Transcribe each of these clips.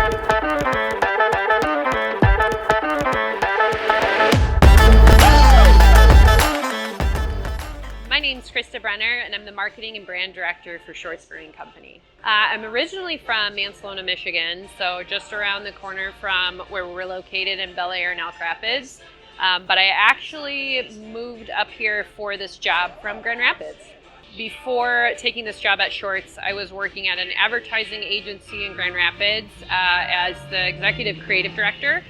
My name's Christa and I'm the Marketing and Brand Director for Shorts Brewing Company. I'm originally from Mancelona, Michigan, so just around the corner from where we're located in Bel Air and Elk Rapids. But I actually moved up here for this job from Grand Rapids. Before taking this job at Shorts, I was working at an advertising agency in Grand Rapids as the Executive Creative Director.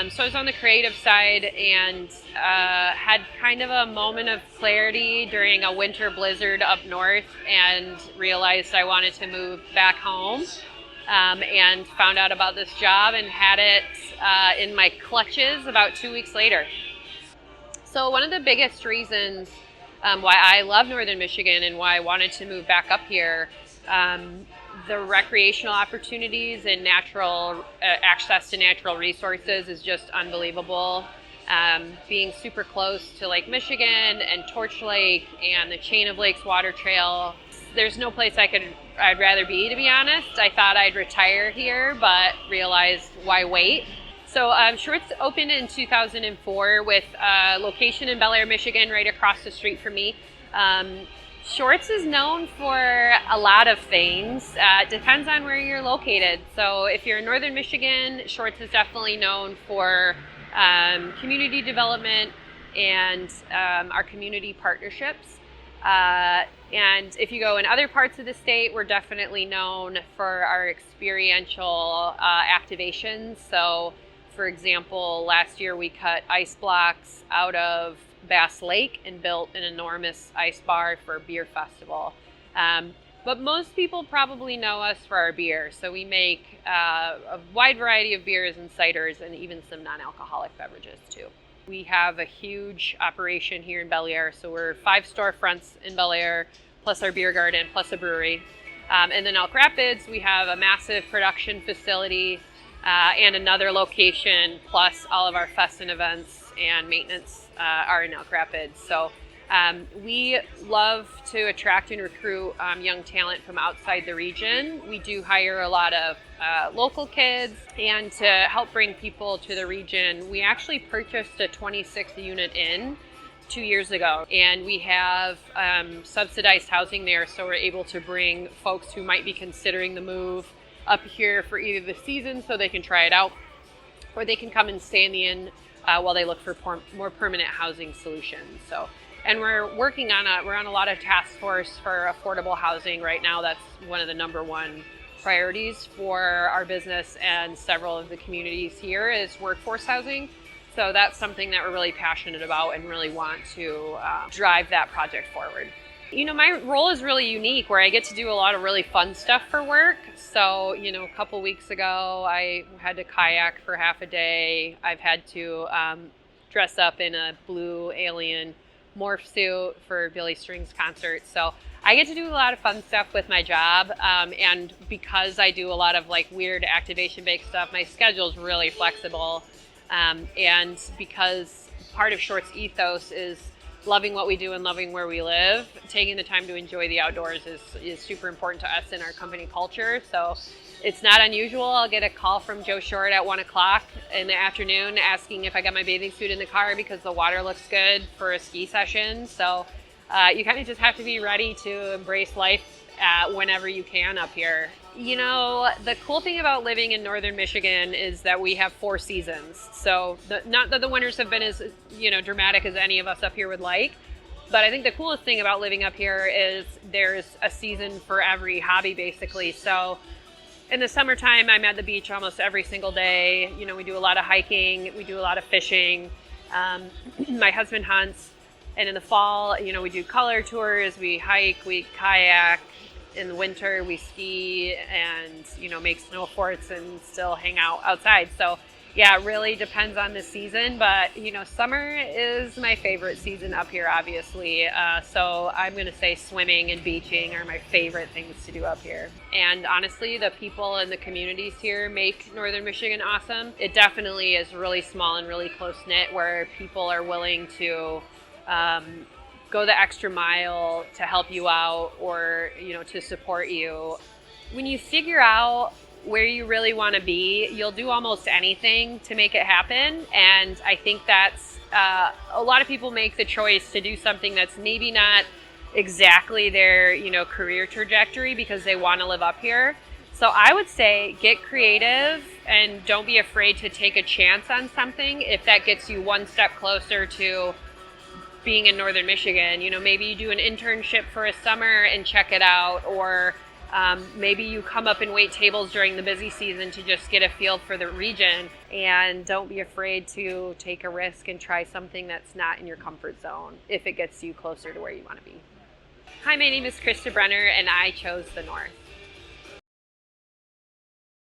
So I was on the creative side and had kind of a moment of clarity during a winter blizzard up north and realized I wanted to move back home and found out about this job and had it in my clutches about 2 weeks later. So one of the biggest reasons why I love Northern Michigan and why I wanted to move back up here, the recreational opportunities and natural access to natural resources is just unbelievable. Being super close to Lake Michigan and Torch Lake and the Chain of Lakes Water Trail, there's no place I'd rather be, to be honest. I thought I'd retire here, but realized why wait. So Shorts opened in 2004 with a location in Bel Air, Michigan, right across the street from me. Shorts is known for a lot of things. It depends on where you're located. So if you're in Northern Michigan, Shorts is definitely known for community development and our community partnerships. And if you go in other parts of the state, we're definitely known for our experiential activations. So for example, last year we cut ice blocks out of Bass Lake and built an enormous ice bar for a beer festival. But most people probably know us for our beer. So we make a wide variety of beers and ciders and even some non-alcoholic beverages too. We have a huge operation here in Bel Air. So we're 5 storefronts in Bel Air, plus our beer garden, plus a brewery. And then Elk Rapids, we have a massive production facility and another location, plus all of our fest and events and maintenance are in Elk Rapids. So we love to attract and recruit young talent from outside the region. We do hire a lot of local kids, and to help bring people to the region, we actually purchased a 26-unit inn 2 years ago, and we have subsidized housing there, so we're able to bring folks who might be considering the move up here for either the season so they can try it out, or they can come and stay in the inn while they look for more permanent housing solutions. So, and we're working on we're on a lot of task force for affordable housing right now. That's one of the number one priorities for our business and several of the communities here is workforce housing. So that's something that we're really passionate about and really want to drive that project forward. You know, my role is really unique where I get to do a lot of really fun stuff for work. So, you know, a couple weeks ago, I had to kayak for half a day. I've had to dress up in a blue alien morph suit for Billy String's concert. So I get to do a lot of fun stuff with my job. And because I do a lot of like weird activation-based stuff, my schedule is really flexible. And because part of Shorts' ethos is loving what we do and loving where we live, taking the time to enjoy the outdoors is super important to us in our company culture. So it's not unusual. I'll get a call from Joe Short at 1 o'clock in the afternoon asking if I got my bathing suit in the car because the water looks good for a ski session. So you kind of just have to be ready to embrace life whenever you can up here. You know, the cool thing about living in Northern Michigan is that we have 4 seasons. So not that the winters have been as, you know, dramatic as any of us up here would like, but I think the coolest thing about living up here is there's a season for every hobby basically. So in the summertime, I'm at the beach almost every single day. You know, we do a lot of hiking, we do a lot of fishing. My husband hunts, and in the fall, you know, we do color tours, we hike, we kayak. In the winter, we ski and, you know, make snow forts and still hang out outside. So yeah, it really depends on the season, but you know, summer is my favorite season up here, obviously. So I'm going to say swimming and beaching are my favorite things to do up here. And honestly, the people and the communities here make Northern Michigan awesome. It definitely is really small and really close knit where people are willing to go the extra mile to help you out or, you know, to support you. When you figure out where you really want to be, you'll do almost anything to make it happen. And I think that's a lot of people make the choice to do something that's maybe not exactly their career trajectory because they want to live up here. So I would say get creative and don't be afraid to take a chance on something if that gets you one step closer to being in northern Michigan. Maybe you do an internship for a summer and check it out, or maybe you come up and wait tables during the busy season to just get a feel for the region. And don't be afraid to take a risk and try something that's not in your comfort zone if it gets you closer to where you want to be. Hi, my name is Christa Brenner, and I chose the North.